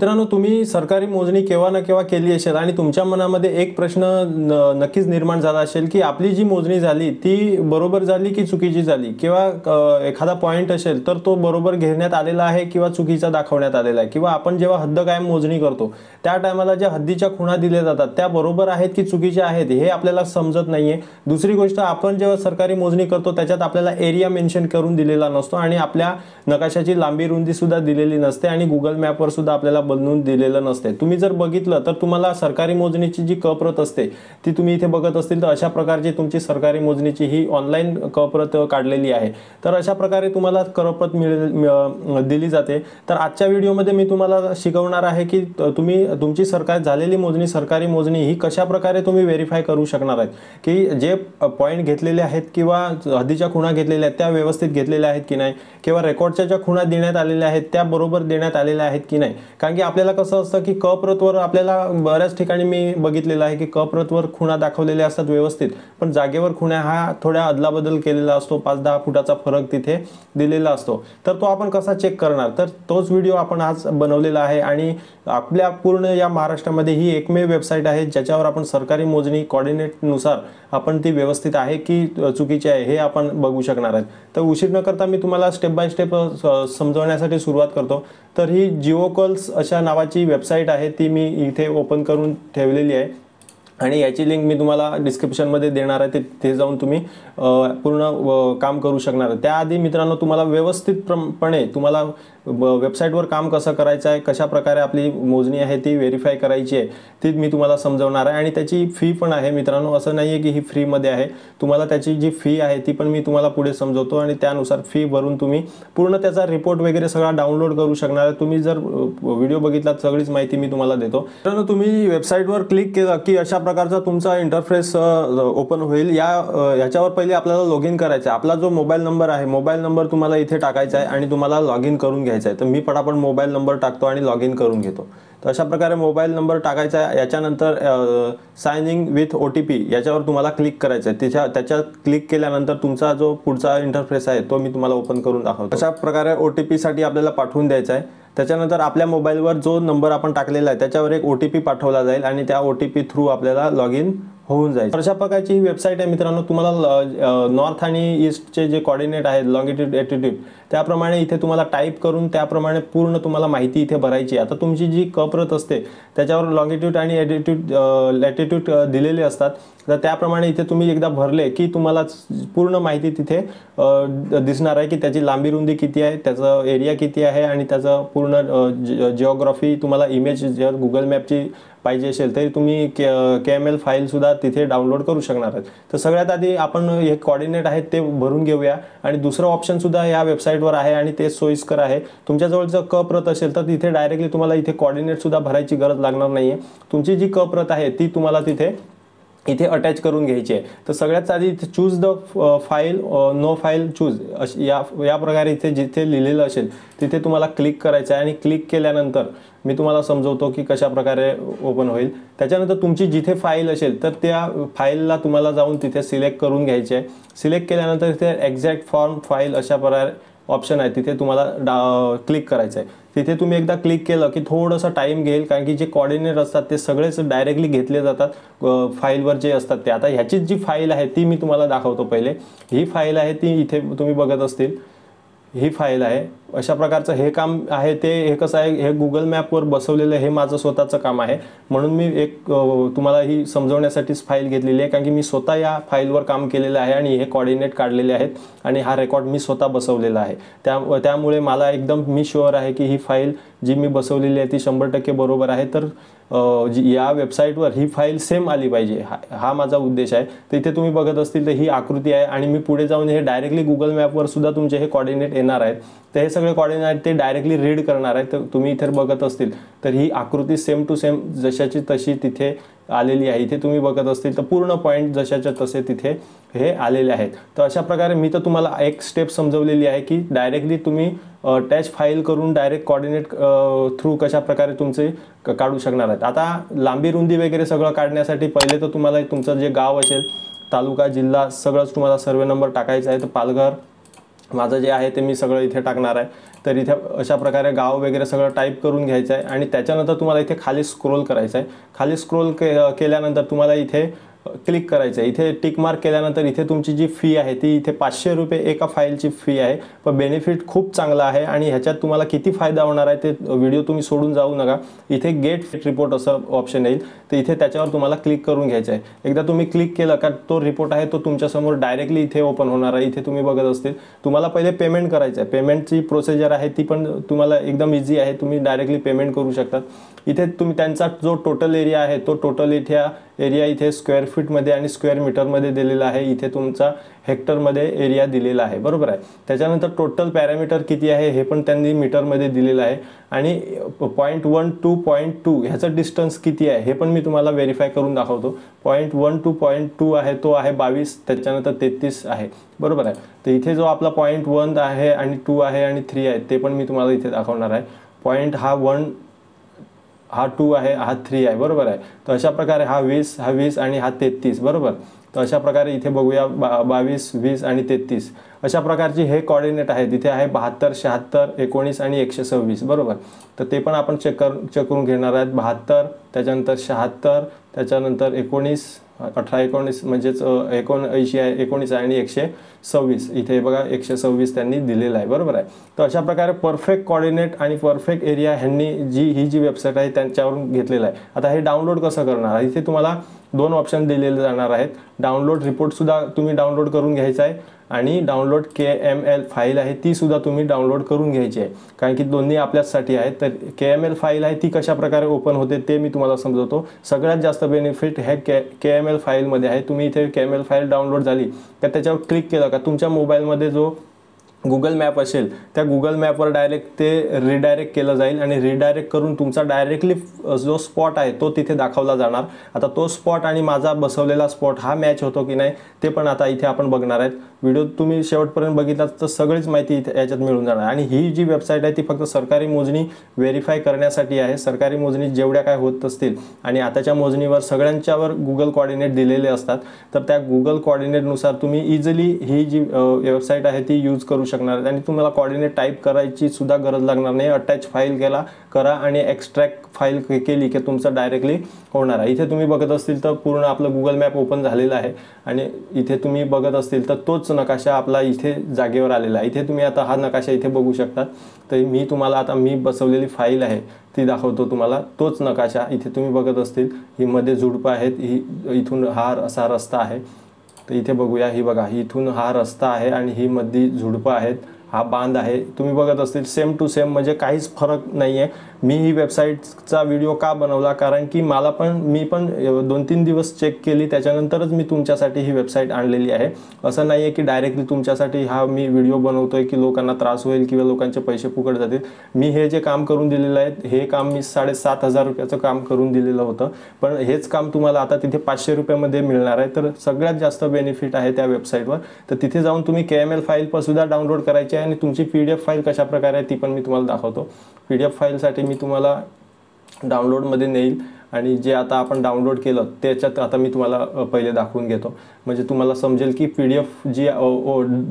मित्रांनो, तुम्ही सरकारी मोजणी केव्हा ना केव्हा केली असेल आणि तुमच्या मनामध्ये एक प्रश्न नक्कीच निर्माण झाला असेल की आपली जी मोजणी झाली ती बरोबर झाली की चुकीची झाली, किंवा एखादा पॉईंट असेल तर तो बरोबर घेण्यात आलेला आहे किंवा चुकीचा दाखवण्यात आलेला आहे, किंवा आपण जेव्हा हद्द कायम मोजणी करतो त्या टायमाला ज्या हद्दीच्या खुणा दिल्या जातात त्या बरोबर आहेत की चुकीच्या आहेत हे आपल्याला समजत नाहीये। दुसरी गोष्ट, आपण जेव्हा सरकारी मोजणी करतो त्याच्यात आपल्याला एरिया मेन्शन करून दिलेला नसतो आणि आपल्या नकाशाची लांबी रुंदी सुद्धा दिलेली नसते आणि गुगल मॅपवर सुद्धा आपल्याला बनवून दिलेलं नसते। तुम्ही जर बघितलं तर तुम्हाला सरकारी मोजणीची जी क प्रत असते ती तुम्ही इथे बघत असतील तर अशा प्रकारची तुमची सरकारी मोजणीची ही ऑनलाईन क प्रत काढलेली आहे। तर अशा प्रकारे तुम्हाला क प्रत दिली जाते। तर आजच्या व्हिडिओमध्ये मी तुम्हाला शिकवणार आहे की तुम्ही तुमची झालेली मोजणी, सरकारी मोजणी ही कशा प्रकारे तुम्ही व्हेरीफाय करू शकणार आहेत, की जे पॉईंट घेतलेले आहेत किंवा हद्दीच्या खुणा घेतलेल्या आहेत त्या व्यवस्थित घेतलेल्या आहेत की नाही, किंवा रेकॉर्डच्या ज्या खुणा देण्यात आलेल्या आहेत त्या बरोबर देण्यात आलेल्या आहेत की नाही। कारण की आपल्याला कसं असतं की क प्रतवर आपल्याला बऱ्याच ठिकाणी मी बघितलेलं आहे की क प्रतवर खुणा दाखवलेल्या असतात व्यवस्थित, पण जागेवर खुणा हा थोड्या अदलाबदल केलेला असतो, 5-10 फुटाचा फरक तिथे दिलेला असतो। तर तो आपण कसा चेक करणार, तर तोच व्हिडिओ आपण आज बनवलेला आहे आणि आपल्या पूर्ण या महाराष्ट्रामध्ये ही एकमेव वेबसाईट आहे ज्याच्यावर आपण सरकारी मोजणी कोऑर्डिनेट नुसार आपण ती व्यवस्थित आहे की चुकीची आहे हे आपण बघू शकणार आहेत। तर उशीर न करता मी तुम्हाला स्टेप बाय स्टेप समजवण्यासाठी सुरुवात करतो। तर ही जिओकल्स अशा नावाची वेबसाईट आहे, ती मी इथे ओपन करून ठेवलेली आहे आणि याची लिंक मी तुम्हाला डिस्क्रिप्शनमध्ये देणार आहे, ते जाऊन तुम्ही पूर्ण काम करू शकणार आहे। त्याआधी मित्रांनो, तुम्हाला व्यवस्थितपणे तुम्हाला वेबसाईटवर काम कसं करायचं आहे, कशा प्रकारे आपली मोजणी आहे ती व्हेरीफाय करायची आहे ती मी तुम्हाला समजवणार आहे। आणि त्याची फी पण आहे मित्रांनो, असं नाही आहे की ही फ्रीमध्ये आहे, तुम्हाला त्याची जी फी आहे ती पण मी तुम्हाला पुढे समजवतो आणि त्यानुसार फी भरून तुम्ही पूर्ण त्याचा रिपोर्ट वगैरे सगळा डाउनलोड करू शकणार आहे। तुम्ही जर व्हिडिओ बघितला सगळीच माहिती मी तुम्हाला देतो। मित्रांनो, तुम्ही वेबसाईटवर क्लिक केलं की अशा प्रकारचा तुमचा इंटरफेस ओपन होईल। याच्यावर पहिले आपल्याला लॉग इन करायचं आहे। आपला जो मोबाईल नंबर आहे, मोबाईल नंबर तुम्हाला इथे टाकायचा आहे आणि तुम्हाला लॉग इन करून घ्यायचं आहे। तर मी पटापट मोबाईल नंबर टाकतो आणि लॉग इन करून घेतो। तर अशा प्रकारे मोबाईल नंबर टाकायचा आहे। याच्यानंतर साइन इन विथ OTP याच्यावर तुम्हाला क्लिक करायचं आहे। त्याच्यात क्लिक केल्यानंतर तुमचा जो पुढचा इंटरफेस आहे तो मी तुम्हाला ओपन करून दाखवतो। अशा प्रकारे OTP साठी आपल्याला पाठवून द्यायचा आहे। त्याच्यानंतर आपल्या मोबाईलवर जो नंबर आपण टाकलेला आहे त्याच्यावर एक OTP पाठवला जाईल आणि त्या OTP थ्रू आपल्याला लॉग इन होऊन जाईल। अशा प्रकारची ही वेबसाईट आहे मित्रांनो। तुम्हाला नॉर्थ आणि ईस्टचे जे कोऑर्डिनेट आहेत, लॉंगिट्यूड एटिट्यूड, त्याप्रमाणे इथे तुम्हाला टाईप करून त्याप्रमाणे पूर्ण तुम्हाला माहिती इथे भरायची आहे। आता तुमची जी क प्रत असते त्याच्यावर लॉंगिट्यूड आणि लॅटिट्यूड दिलेले असतात, तर त्याप्रमाणे इथे तुम्ही एकदा भरले की तुम्हाला पूर्ण माहिती तिथे दिसणार आहे की त्याची लांबी रुंदी किती आहे, त्याचा एरिया किती आहे आणि त्याचं पूर्ण जिओग्राफी तुम्हाला इमेज जर गुगल मॅपची पाहिजे असेल तरी तुम्ही KML फाईल सुद्धा तिथे डाउनलोड करू शकणार आहेत। तर सगळ्यात आधी आपण हे कोऑर्डिनेट आहेत ते भरून घेऊया आणि दुसरं ऑप्शन सुद्धा या वेबसाईटवर आहे आणि ते सोयीस्कर आहे। तुमच्याजवळ जर क प्रत असेल तर तिथे डायरेक्टली तुम्हाला इथे कोऑर्डिनेट सुद्धा भरायची गरज लागणार नाहीये। तुमची जी क प्रत आहे ती तुम्हाला इथे अटॅच करून घ्यायची आहे। तर सगळ्यात आधी इथे choose the file, no file choose या प्रकारे इथे जिथे लिहिलेलं असेल तिथे तुम्हाला क्लिक करायचं आहे आणि क्लिक केल्यानंतर मी तुम्हाला समजवतो की कशा प्रकारे ओपन होईल। त्याच्यानंतर तुमची जिथे फाईल असेल तर त्या फाईलला तुम्हाला जाऊन तिथे सिलेक्ट करून घ्यायचे आहे। सिलेक्ट केल्यानंतर इथे एक्झॅक्ट फॉर्म फाईल अशा प्रकारे ऑप्शन आहे, तिथे तुम्हाला क्लिक करायचं आहे। तिथे तुम्ही एकदा क्लिक केलं की थोडंसं टाइम घेईल, कारण की जे कोऑर्डिनेट असतात ते सगळेच डायरेक्टली घेतले जातात फाईलवर जे असतात ते। आता ह्याचीच जी फाईल आहे ती मी तुम्हाला दाखवतो। पहिले ही फाईल आहे ती इथे तुम्ही बघत असतील, ही फाईल आहे। अशा प्रकारचं हे काम आहे। हे कसं आहे, हे गुगल मॅपवर बसवलेलं हे माझं स्वतःचं काम आहे, म्हणून मी एक तुम्हाला ही समजवण्यासाठीच फाईल घेतलेली आहे, कारण की मी स्वतः या फाईलवर काम केलेलं आहे आणि हे कोऑर्डिनेट काढलेले आहेत आणि हा रेकॉर्ड मी स्वतः बसवलेला आहे। त्यामुळे मला एकदम मी शुअर आहे की ही फाईल जी मी बसवलेली आहे ती 100% बरोबर आहे। तर या वेबसाईटवर ही फाईल सेम आली पाहिजे, हा माझा उद्देश आहे। तर इथे तुम्ही बघत असतील तर ही आकृती आहे आणि मी पुढे जाऊन हे डायरेक्टली गुगल मॅपवर सुद्धा तुमचे हे कोऑर्डिनेट येणार आहेत। तर हे सगळे कोऑर्डिनेट ते डायरेक्टली रीड करणार आहेत। तर तुम्ही इथे बघत असतील तर ही आकृती सेम टू सेम जशाची तशी तिथे आलेली आहे। इथे तुम्ही बघत असतील तर पूर्ण पॉईंट जशाच्या तसे तिथे हे आलेले आहेत। तर अशा प्रकारे मी तर तुम्हाला एक स्टेप समजवलेली आहे की डायरेक्टली तुम्ही टॅच फाईल करून डायरेक्ट कोऑर्डिनेट थ्रू कशा प्रकारे तुमचे काढू शकणार आहेत। आता लांबी रुंदी वगैरे सगळं काढण्यासाठी पहिले तर तुम्हाला तुमचं जे गाव असेल, तालुका, जिल्हा सगळंच तुम्हाला सर्वे नंबर टाकायचा आहे। तर पालघर माझं जे आहे ते मी सगळं इथे टाकणार आहे. तर इथे अशा प्रकारे गाव वगैरे सगळं टाईप करून घ्यायचं आहे आणि त्याच्यानंतर तुम्हाला इथे खाली स्क्रोल करायचं आहे. खाली स्क्रोल केल्यानंतर तुम्हाला इथे क्लिक करायचं आहे. इथे टिक मार्क केल्यानंतर इथे तुमची जी फी आहे ती इथे 500 रुपये एका फाईलची फी आहे. पण बेनिफिट खूप चांगला आहे आणि ह्याच्यात तुम्हाला किती फायदा होणार आहे ते व्हिडिओ तुम्ही सोडून जाऊ नका. इथे गेट रिपोर्ट असं ऑप्शन येईल, तर इथे त्याच्यावर तुम्हाला क्लिक करून घ्यायचं आहे. एकदा तुम्ही क्लिक केलं का तो रिपोर्ट आहे तो तुमच्यासमोर डायरेक्टली इथे ओपन होणार आहे. इथे तुम्ही बघत असतील तुम्हाला पहिले पेमेंट करायचं आहे. पेमेंटची प्रोसिजर आहे ती पण तुम्हाला एकदम इझी आहे, तुम्ही डायरेक्टली पेमेंट करू शकतात. इथे तुम्ही त्यांचा जो टोटल एरिया आहे तो टोटल इथे एरिया इथे स्क्वेअर फीटमध्ये आणि स्क्वेअर मीटरमध्ये दिलेला आहे. इथे तुमचा हेक्टरमध्ये एरिया दिलेला आहे, बरोबर आहे. त्याच्यानंतर टोटल पॅरामीटर किती आहे हे पण त्यांनी मीटरमध्ये दिलेलं आहे आणि 0.1 to 0.2 ह्याचं डिस्टन्स किती आहे हे पण मी तुम्हाला व्हेरीफाय करून दाखवतो. 0.1 to 0.2 आहे तो आहे 22, त्याच्यानंतर 33 आहे, बरोबर आहे. तर इथे जो आपला 0.1 आहे आणि 2 आहे आणि 3 आहे ते पण मी तुम्हाला इथे दाखवणार आहे. पॉईंट हा 1 हा 2 आहे, हा 3 आहे, बरोबर आहे. तर अशा प्रकारे हा 20 हा 20 आणि हा 33, बरोबर. तर अशा प्रकारे इथे बघूया 22 20 आणि 33 अशा प्रकारचे हे कोऑर्डिनेट आहेत. इथे आहे 72 76 19 आणि 126, बरोबर. तर ते पण आपण चेक करून घेणार आहेत. 72 त्याच्यानंतर 76 त्याच्यानंतर 19 18 19 म्हणजेच 79 आहे, 19 आहे आणि 126 इथे बघा 126 त्यांनी दिलेला आहे, बरोबर आहे. तर अशा प्रकारे परफेक्ट कोऑर्डिनेट आणि परफेक्ट एरिया ह्यांनी ही जी वेबसाईट आहे त्यांच्यावरून घेतलेलं आहे. आता हे डाउनलोड कसं करणार, इथे तुम्हाला 2 ऑप्शन दिलेले जाणार आहेत. डाउनलोड रिपोर्टसुद्धा तुम्ही डाउनलोड करून घ्यायचा आहे आणि डाउनलोड KML फाईल आहे ती सुद्धा तुम्ही डाउनलोड करून घ्यायची आहे, कारण की दोन्ही आपल्यासाठी आहेत. तर KML फाईल आहे ती कशा प्रकारे ओपन होते ते मी तुम्हाला समजवतो. सगळ्यात जास्त बेनिफिट हे KML फाईलमध्ये आहे. तुम्ही इथे KML फाईल डाउनलोड झाली तर त्याच्यावर क्लिक केलं का तुमच्या मोबाईलमध्ये जो गुगल मॅप असेल त्या गुगल मॅपवर डायरेक्ट ते रिडायरेक्ट केलं जाईल आणि रिडायरेक्ट करून तुमचा डायरेक्टली जो स्पॉट आहे तो तिथे दाखवला जाणार. आता तो स्पॉट आणि माझा बसवलेला स्पॉट हा मॅच होतो की नाही ते पण आता इथे आपण बघणार आहेत. व्हिडिओ तुम्ही शेवटपर्यंत बघितला तर सगळीच माहिती इथे याच्यात मिळून जाणार. आणि ही जी वेबसाईट आहे ती फक्त सरकारी मोजणी व्हेरीफाय करण्यासाठी आहे. सरकारी मोजणी जेवढ्या काय होत असतील आणि आताच्या मोजणीवर सगळ्यांच्यावर गुगल कोऑर्डिनेट दिलेले असतात, तर त्या गुगल कोऑर्डिनेटनुसार तुम्ही इझिली ही जी वेबसाईट आहे ती यूज करू शकणार आहेत आणि तुम्हाला कोऑर्डिनेट टाईप करायची सुद्धा गरज लागणार नाही. अटॅच फाईल करा आणि एक्स्ट्रॅक्ट फाईल केली की तुमचं डायरेक्टली होणार आहे. इथे तुम्ही बघत असतील तर पूर्ण आपलं गुगल मॅप ओपन झालेला आहे आणि इथे तुम्ही बघत असतील तर तोच नकाशा आपला इथे जागेवर आलेला आहे. इथे तुम्ही आता हा नकाशा इथे बघू शकता. तर मी तुम्हाला आता मी बसवलेली फाईल आहे ती दाखवतो तुम्हाला. तोच नकाशा इथे तुम्ही बघत असतील, ही मध्ये झुडपं आहेत, ही इथून हा असा रस्ता आहे. तर इथे बघूया, ही बघा इथून हा रस्ता आहे आणि ही मध्ये झुडपं आहेत, हा बांध आहे. तुम्ही बघत असतील सेम टू सेम, म्हणजे काहीच फरक नाही आहे. मी ही वेबसाईटचा व्हिडिओ का बनवला, कारण की मी पण 2-3 दिवस चेक केली त्याच्यानंतरच मी तुमच्यासाठी ही वेबसाईट आणलेली आहे. असं नाही आहे की डायरेक्टली तुमच्यासाठी हा मी व्हिडिओ बनवतोय की लोकांना त्रास होईल किंवा लोकांचे पैसे फुकट जातील. मी हे जे काम करून दिलेलं आहे हे काम मी 7,500 रुपयाचं काम करून दिलेलं होतं, पण हेच काम तुम्हाला आता तिथे 500 रुपयामध्ये मिळणार आहे. तर सगळ्यात जास्त बेनिफिट आहे त्या वेबसाईटवर. तर तिथे जाऊन तुम्ही KML फाईल पण सुद्धा डाउनलोड करायची आहे आणि तुमची PDF फाईल कशा प्रकारे आहे ती पण मी तुम्हाला दाखवतो. PDF फाईलसाठी मी तुम्हाला डाउनलोडमध्ये नेईल आणि जे आता आपण डाउनलोड केलं त्याच्यात आता मी तुम्हाला पहिले दाखवून घेतो, म्हणजे तुम्हाला समजेल की PDF जी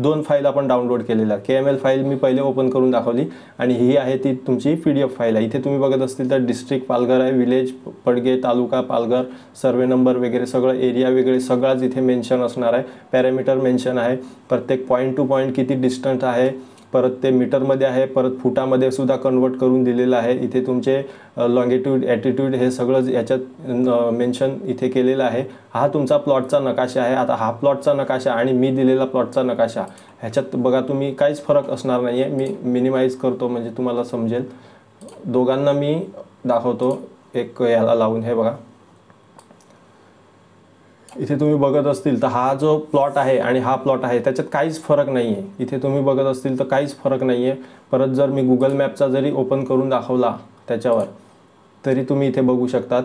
2 फाईल आपण डाउनलोड केलेल्या. KML फाईल मी पहिले ओपन करून दाखवली आणि ही आहे ती तुमची PDF फाईल आहे. इथे तुम्ही बघत असतील तर डिस्ट्रिक्ट पालघर आहे, विलेज पडगे, तालुका पालघर, सर्वे नंबर वगैरे सगळं एरिया वगैरे सगळाच इथे मेन्शन असणार आहे. पॅरामीटर मेन्शन आहे, प्रत्येक पॉईंट टू पॉईंट किती डिस्टन्स आहे, परत ते मीटरमध्ये आहे, परत फुटामध्ये सुद्धा कन्वर्ट करून दिलेलं आहे. इथे तुमचे लॉंगिट्यूड ॲटिट्यूड हे सगळं याच्यात मेन्शन इथे केलेलं आहे. हा तुमचा प्लॉटचा नकाशा आहे. आता हा प्लॉटचा नकाशा आणि मी दिलेला प्लॉटचा नकाशा ह्याच्यात बघा तुम्ही काहीच फरक असणार नाही आहे. मी मिनिमाइज करतो म्हणजे तुम्हाला समजेल. दोघांना मी दाखवतो एक याला लावून. हे बघा इथे तुम्ही बघत असतील तर हा जो प्लॉट आहे आणि हा प्लॉट आहे त्याच्यात काहीच फरक नाही आहे. इथे तुम्ही बघत असतील तर काहीच फरक नाही आहे. परत जर मी गुगल मॅपचा जरी ओपन करून दाखवला त्याच्यावर तरी तुम्ही इथे बघू शकतात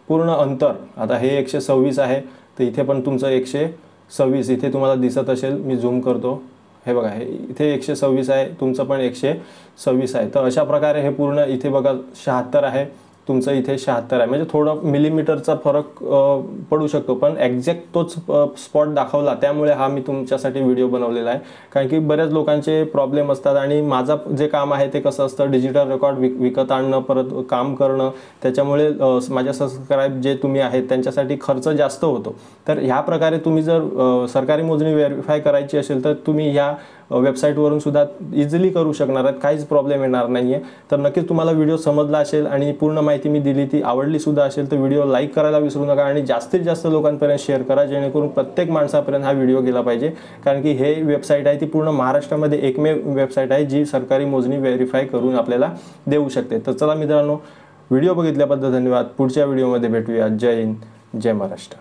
पूर्ण अंतर. आता हे 126 आहे तर इथे पण तुमचं 126 इथे तुम्हाला दिसत असेल. मी झूम करतो, हे बघा हे इथे 126 आहे, तुमचं पण 126 आहे. तर अशा प्रकारे हे पूर्ण इथे बघा 76 आहे, तुमचं इथे 76 आहे. म्हणजे थोडं मिलीमीटरचा फरक पडू शकतो, पण एक्झॅक्ट तोच स्पॉट दाखवला, त्यामुळे हा मी तुमच्यासाठी व्हिडिओ बनवलेला आहे. कारण की बऱ्याच लोकांचे प्रॉब्लेम असतात आणि माझं जे काम आहे ते कसं असतं, डिजिटल रेकॉर्ड विकत आणणं, परत काम करणं, त्याच्यामुळे माझ्या सबस्क्राईब जे तुम्ही आहेत त्यांच्यासाठी खर्च जास्त होतो. तर ह्या प्रकारे तुम्ही जर सरकारी मोजणी व्हेरीफाय करायची असेल तर तुम्ही ह्या वेबसाईटवरून सुद्धा इझिली करू शकणार आहात, काहीच प्रॉब्लेम येणार नाही आहे. तर नक्कीच तुम्हाला व्हिडिओ समजला असेल आणि पूर्ण माहिती मी दिली ती आवडली सुद्धा असेल तर व्हिडिओ लाईक करायला विसरू नका आणि जास्तीत जास्त लोकांपर्यंत शेअर करा, जेणेकरून प्रत्येक माणसापर्यंत हा व्हिडिओ गेला पाहिजे. कारण की हे वेबसाईट आहे ती पूर्ण महाराष्ट्रामध्ये एकमेव वेबसाईट आहे जी सरकारी मोजणी व्हेरीफाय करून आपल्याला देऊ शकते. तर चला मित्रांनो, व्हिडिओ बघितल्याबद्दल धन्यवाद. पुढच्या व्हिडिओमध्ये भेटूया. जय हिंद, जय महाराष्ट्र.